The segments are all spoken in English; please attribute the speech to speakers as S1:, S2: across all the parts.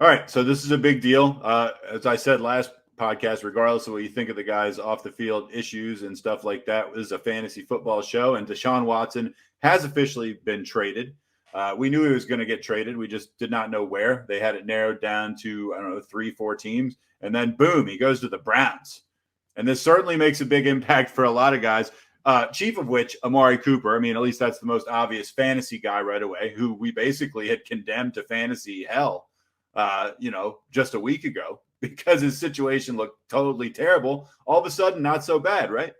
S1: All right, so this is a big deal. As I said last podcast, regardless of what you think of the guys off the field issues and stuff like that, this is a fantasy football show, and Deshaun Watson has officially been traded. We knew he was going to get traded. We just did not know where. They had it narrowed down to, 3-4 teams. And then, boom, he goes to the Browns. And this certainly makes a big impact for a lot of guys, chief of which, Amari Cooper. I mean, at least that's the most obvious fantasy guy right away, who we basically had condemned to fantasy hell, just a week ago because his situation looked totally terrible. All of a sudden, not so bad, right?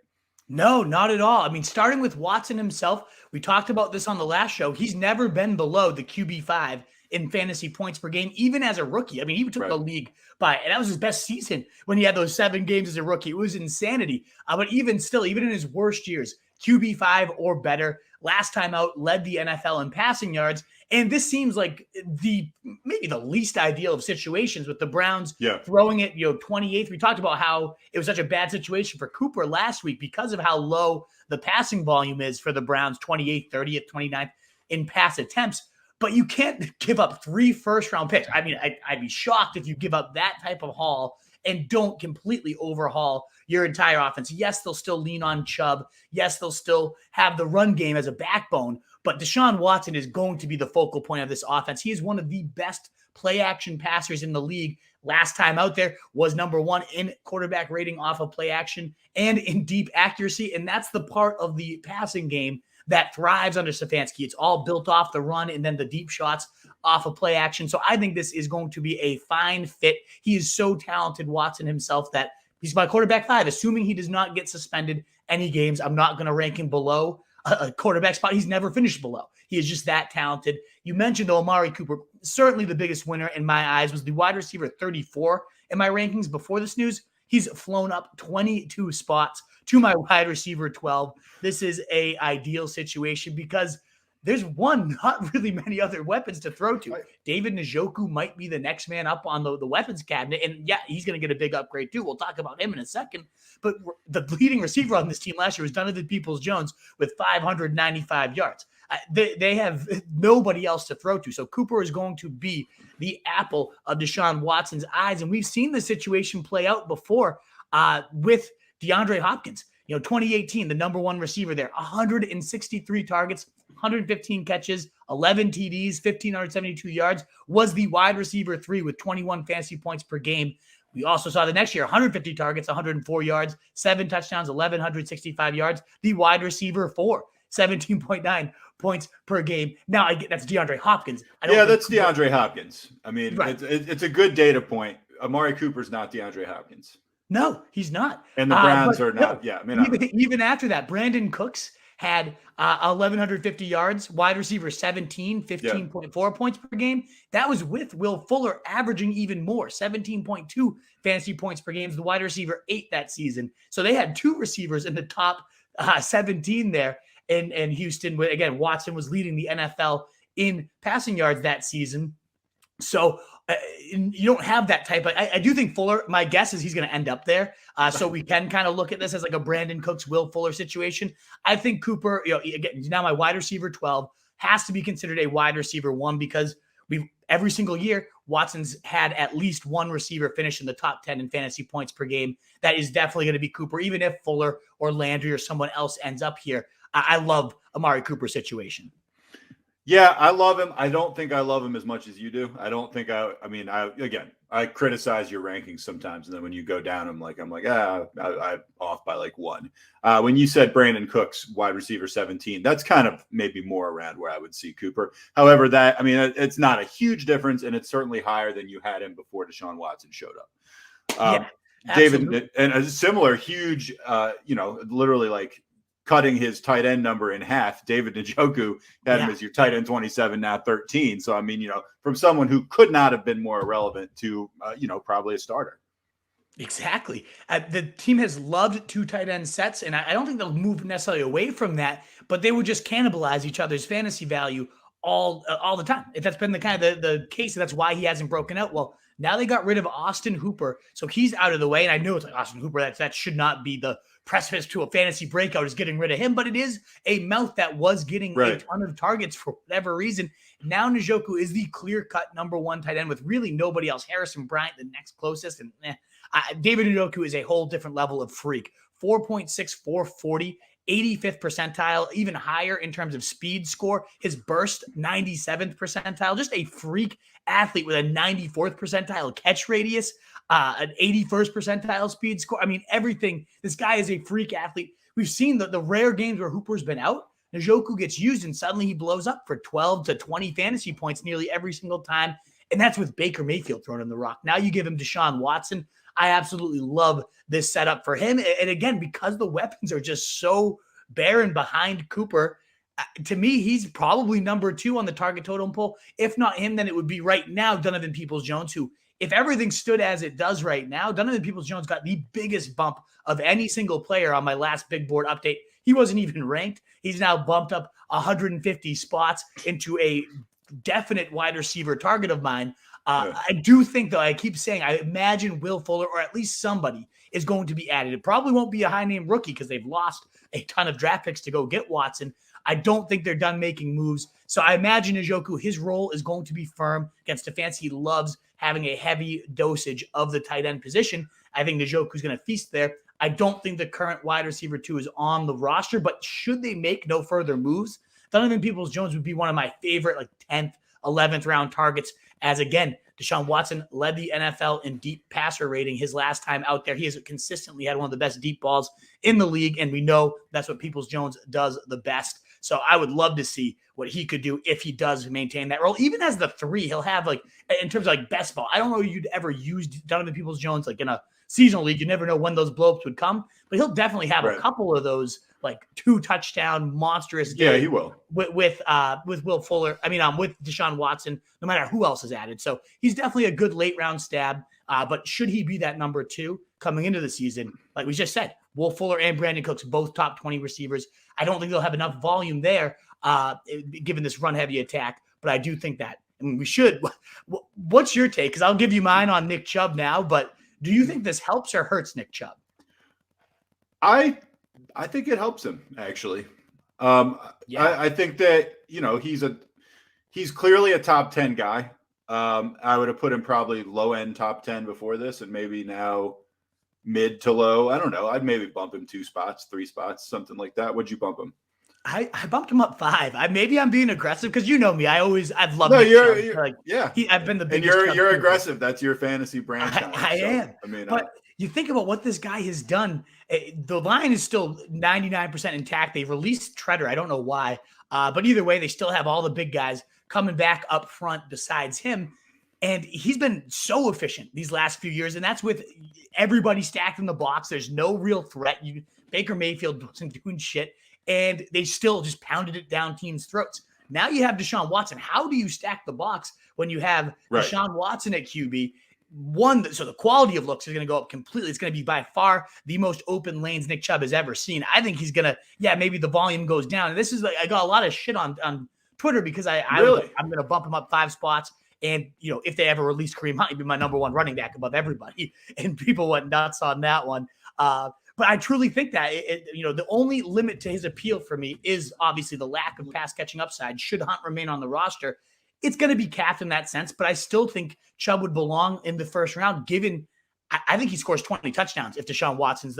S2: No, not at all. I mean, starting with Watson himself, we talked about this on the last show. He's never been below the QB5 in fantasy points per game, even as a rookie. I mean, he took the league by, and that was his best season when he had those 7 games as a rookie. It was insanity. But even still, even in his worst years, QB5 or better, last time out, led the NFL in passing yards. And this seems like maybe the least ideal of situations with the Browns throwing it, 28th. We talked about how it was such a bad situation for Cooper last week because of how low the passing volume is for the Browns, 28th, 30th, 29th in pass attempts. But you can't give up 3 first-round picks. I mean, I'd be shocked if you give up that type of haul and don't completely overhaul your entire offense. Yes, they'll still lean on Chubb. Yes, they'll still have the run game as a backbone. But Deshaun Watson is going to be the focal point of this offense. He is one of the best play-action passers in the league. Last time out there was number 1 in quarterback rating off of play action and in deep accuracy. And that's the part of the passing game that thrives under Stefanski. It's all built off the run and then the deep shots off of play action. So I think this is going to be a fine fit. He is so talented, Watson himself, that he's my quarterback 5. Assuming he does not get suspended any games, I'm not going to rank him below a quarterback spot. He's never finished below. He is just that talented. You mentioned Amari Cooper. Certainly the biggest winner in my eyes was the wide receiver 34 in my rankings before this news. He's flown up 22 spots to my wide receiver 12. This is a ideal situation because there's not really many other weapons to throw to. Right. David Njoku might be the next man up on the weapons cabinet. And yeah, he's going to get a big upgrade too. We'll talk about him in a second. But the leading receiver on this team last year was Donovan Peoples-Jones with 595 yards. They have nobody else to throw to. So Cooper is going to be the apple of Deshaun Watson's eyes. And we've seen the situation play out before with DeAndre Hopkins. 2018, the number 1 receiver there, 163 targets, 115 catches, 11 TDs, 1,572 yards, was the wide receiver 3 with 21 fantasy points per game. We also saw the next year, 150 targets, 104 yards, 7 touchdowns, 1,165 yards, the wide receiver 4, 17.9 points per game. Now, that's DeAndre Hopkins.
S1: That's DeAndre Hopkins. I mean, right. It's a good data point. Amari Cooper's not DeAndre Hopkins.
S2: No, he's not.
S1: And the Browns are not.
S2: No, even after that, Brandon Cooks had 1,150 yards, wide receiver 17, 15.4 points per game. That was with Will Fuller averaging even more, 17.2 fantasy points per game. The wide receiver 8 that season. So they had 2 receivers in the top 17 there. And Houston, again, Watson was leading the NFL in passing yards that season. So you don't have that type of, I do think Fuller, my guess is he's going to end up there. So we can kind of look at this as like a Brandon Cooks, Will Fuller situation. I think Cooper, again, he's now my wide receiver 12, has to be considered a wide receiver 1 because every single year, Watson's had at least 1 receiver finish in the top 10 in fantasy points per game. That is definitely going to be Cooper, even if Fuller or Landry or someone else ends up here. I love Amari Cooper's situation.
S1: Yeah, I love him. I don't think I love him as much as you do. I don't think I criticize your rankings sometimes. And then when you go down, I'm like, I'm off by like 1. When you said Brandon Cooks, wide receiver 17, that's kind of maybe more around where I would see Cooper. However, it's not a huge difference. And it's certainly higher than you had him before Deshaun Watson showed up. David, and a similar huge, literally like cutting his tight end number in half. David Njoku had him as your tight end 27, now 13. So, I mean, from someone who could not have been more relevant to, probably a starter.
S2: Exactly. The team has loved 2 tight end sets, and I don't think they'll move necessarily away from that, but they would just cannibalize each other's fantasy value all the time. If that's been the kind of the case, that's why he hasn't broken out. Well, now they got rid of Austin Hooper, so he's out of the way. And I know it's like Austin Hooper, that should not be the precipice to a fantasy breakout is getting rid of him, but it is a mouth that was getting a ton of targets for whatever reason. Now Njoku is the clear-cut number one tight end with really nobody else. Harrison Bryant, the next closest. And David Njoku is a whole different level of freak. 4.64 40, 85th percentile, even higher in terms of speed score. His burst, 97th percentile. Just a freak athlete with a 94th percentile catch radius, an 81st percentile speed score. I mean, everything. This guy is a freak athlete. We've seen the rare games where Hooper's been out. Njoku gets used and suddenly he blows up for 12 to 20 fantasy points nearly every single time. And that's with Baker Mayfield throwing in the rock. Now you give him Deshaun Watson. I absolutely love this setup for him. And again, because the weapons are just so barren behind Cooper, to me, he's probably number 2 on the target totem pole. If not him, then it would be right now Donovan Peoples-Jones, who, if everything stood as it does right now, Donovan Peoples-Jones got the biggest bump of any single player on my last big board update. He wasn't even ranked. He's now bumped up 150 spots into a definite wide receiver target of mine. I do think, though, I keep saying, I imagine Will Fuller or at least somebody is going to be added. It probably won't be a high-name rookie because they've lost a ton of draft picks to go get Watson. I don't think they're done making moves. So I imagine Njoku, his role is going to be firm against Stefanski. He loves having a heavy dosage of the tight end position. I think Njoku's going to feast there. I don't think the current wide receiver 2 is on the roster, but should they make no further moves, Donovan Peoples-Jones would be one of my favorite 10th, 11th round targets, as again, Deshaun Watson led the NFL in deep passer rating his last time out there. He has consistently had one of the best deep balls in the league, and we know that's what Peoples-Jones does the best. So I would love to see what he could do if he does maintain that role. Even as the 3, he'll have, in terms of best ball, I don't know if you'd ever use Donovan Peoples-Jones in a seasonal league. You never know when those blowups would come, but he'll definitely have a couple of those 2 touchdown monstrous games.
S1: Yeah, he will
S2: with Will Fuller. I mean, with Deshaun Watson, no matter who else is added. So he's definitely a good late round stab. But should he be that number 2 coming into the season, like we just said, Will Fuller and Brandon Cooks, both top 20 receivers. I don't think they'll have enough volume there, given this run heavy attack. But I do think that, I mean, we should. What's your take? Because I'll give you mine on Nick Chubb now, but do you think this helps or hurts Nick Chubb?
S1: I think it helps him, actually. I think that, he's clearly a top 10 guy. I would have put him probably low end top 10 before this, and maybe now mid to low. I don't know. I'd maybe bump him 2 spots, 3 spots, something like that. Would you bump him?
S2: I bumped him up 5. Maybe I'm being aggressive because you know me. I've loved.
S1: No,
S2: Chubb. I've been the biggest.
S1: And you're aggressive. That's your fantasy brand.
S2: I am.
S1: I mean,
S2: but you think about what this guy has done. The line is still 99% intact. They released Treader. I don't know why, but either way, they still have all the big guys coming back up front besides him. And he's been so efficient these last few years, and that's with everybody stacked in the box. There's no real threat. Baker Mayfield wasn't doing shit, and they still just pounded it down teams' throats. Now you have Deshaun Watson. How do you stack the box when you have Deshaun Watson at QB? So the quality of looks is going to go up completely. It's going to be by far the most open lanes Nick Chubb has ever seen. I think he's going to, maybe the volume goes down. And this is I got a lot of shit on Twitter because I'm going to bump him up 5 spots. And, if they ever release Kareem Hunt, he'd be my number 1 running back above everybody. And people went nuts on that one. But I truly think that, the only limit to his appeal for me is obviously the lack of pass catching upside. Should Hunt remain on the roster, it's going to be capped in that sense. But I still think Chubb would belong in the first round, given I think he scores 20 touchdowns if Deshaun Watson's,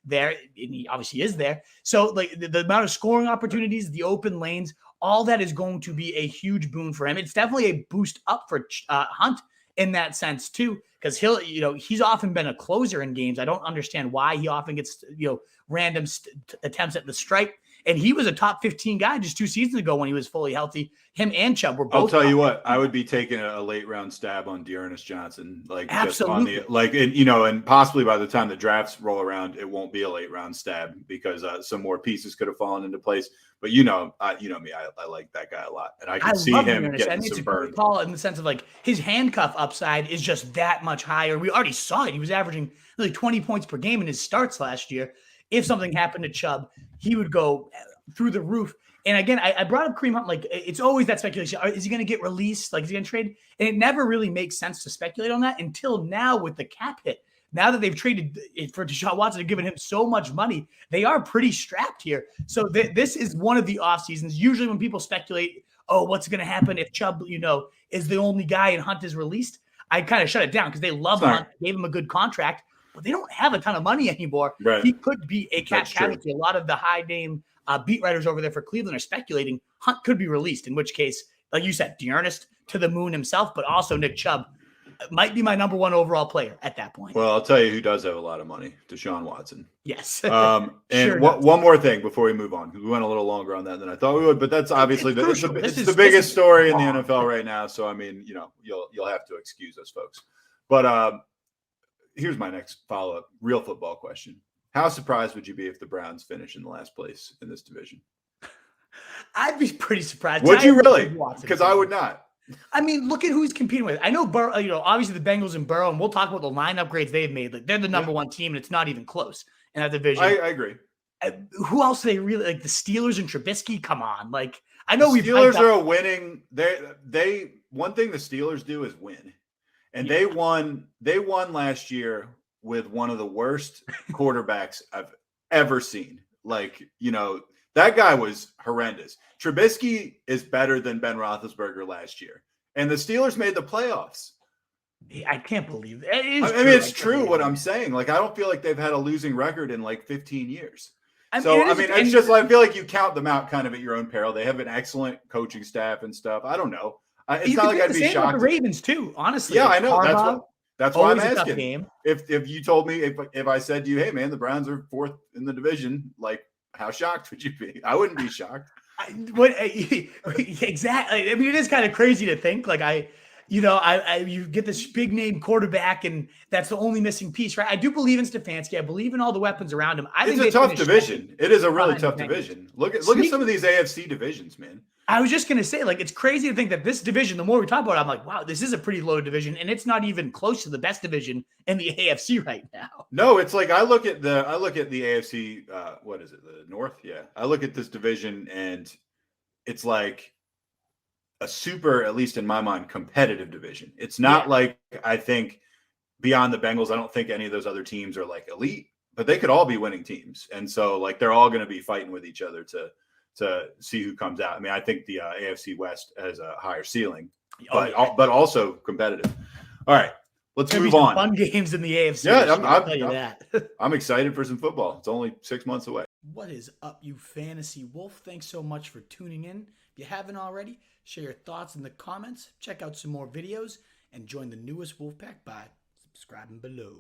S2: there. And he obviously is there. So the amount of scoring opportunities, the open lanes, all that is going to be a huge boon for him. It's definitely a boost up for Hunt in that sense too, because he's often been a closer in games. I don't understand why he often gets, random attempts at the stripe. And he was a top 15 guy just 2 seasons ago when he was fully healthy. Him and Chubb were both.
S1: I'll tell you what, I would be taking a late round stab on Dearness Johnson,
S2: absolutely,
S1: just on and possibly by the time the drafts roll around, it won't be a late round stab because some more pieces could have fallen into place. But me, I like that guy a lot, and I can see him getting some burn.
S2: Call in the sense of his handcuff upside is just that much higher. We already saw it. He was averaging nearly 20 points per game in his starts last year. If something happened to Chubb, he would go through the roof. And again, I brought up Kareem Hunt. It's always that speculation. Is he going to get released? Is he going to trade? And it never really makes sense to speculate on that until now with the cap hit. Now that they've traded for Deshaun Watson and given him so much money, they are pretty strapped here. So this is one of the off seasons. Usually when people speculate oh, what's going to happen if Chubb, is the only guy and Hunt is released? I kind of shut it down because they love Hunt, gave him a good contract, but they don't have a ton of money anymore.
S1: Right.
S2: He could be a cap casualty. A lot of the high name beat writers over there for Cleveland are speculating Hunt could be released, in which case, like you said, D'Ernest to the moon himself, but also Nick Chubb might be my number one overall player at that point.
S1: Well, I'll tell you who does have a lot of money: Deshaun Watson.
S2: Yes.
S1: And sure one more thing before we move on, because we went a little longer on that than I thought we would, but that's obviously it's the biggest story in the NFL right now. So I mean, you'll have to excuse us, folks. But here's my next follow-up real football question: how surprised would you be if the Browns finish in the last place in this division?
S2: I'd be pretty surprised.
S1: Would you really? Because I would not.
S2: I mean, look at who he's competing with. I know Burrow, obviously the Bengals and Burrow, and we'll talk about the line upgrades they've made. Like, they're the number one team, and it's not even close in that division.
S1: I agree.
S2: Who else do they really like? The Steelers and Trubisky? Come on. Like, I know
S1: the Steelers are a winning. They one thing the Steelers do is win. And they won last year with one of the worst quarterbacks I've ever seen. Like, that guy was horrendous. Trubisky is better than Ben Roethlisberger last year. And the Steelers made the playoffs.
S2: I can't believe it.
S1: It's true what I'm saying. Like, I don't feel like they've had a losing record in like 15 years. It's just like, I feel like you count them out kind of at your own peril. They have an excellent coaching staff and stuff. I don't know. It's not like I'd be shocked.
S2: With the Ravens too, honestly.
S1: Yeah, I know. That's why I'm asking.
S2: Game.
S1: If you told me, if I said to you, hey man, the Browns are 4th in the division, like, how shocked would you be? I wouldn't be shocked.
S2: Exactly. I mean, it is kind of crazy to think like you get this big name quarterback and that's the only missing piece, right? I do believe in Stefanski. I believe in all the weapons around him.
S1: It's a tough division. It is a really tough division. Look at some of these AFC divisions, man.
S2: I was just going to say, like, it's crazy to think that this division, the more we talk about it, I'm like, wow, this is a pretty low division, and it's not even close to the best division in the AFC right now.
S1: No, it's like I look at the AFC, what is it, the North? Yeah. I look at this division, and it's like a super, at least in my mind, competitive division. It's not like, I think, beyond the Bengals, I don't think any of those other teams are, like, elite, but they could all be winning teams. And so, like, they're all going to be fighting with each other to see who comes out. I mean, I think the AFC West has a higher ceiling, but also competitive. All right, let's move on.
S2: Fun games in the AFC.
S1: Yeah,
S2: I'll tell you that.
S1: I'm excited for some football. It's only 6 months away.
S2: What is up, you fantasy wolf? Thanks so much for tuning in. If you haven't already, share your thoughts in the comments, check out some more videos, and join the newest Wolfpack by subscribing below.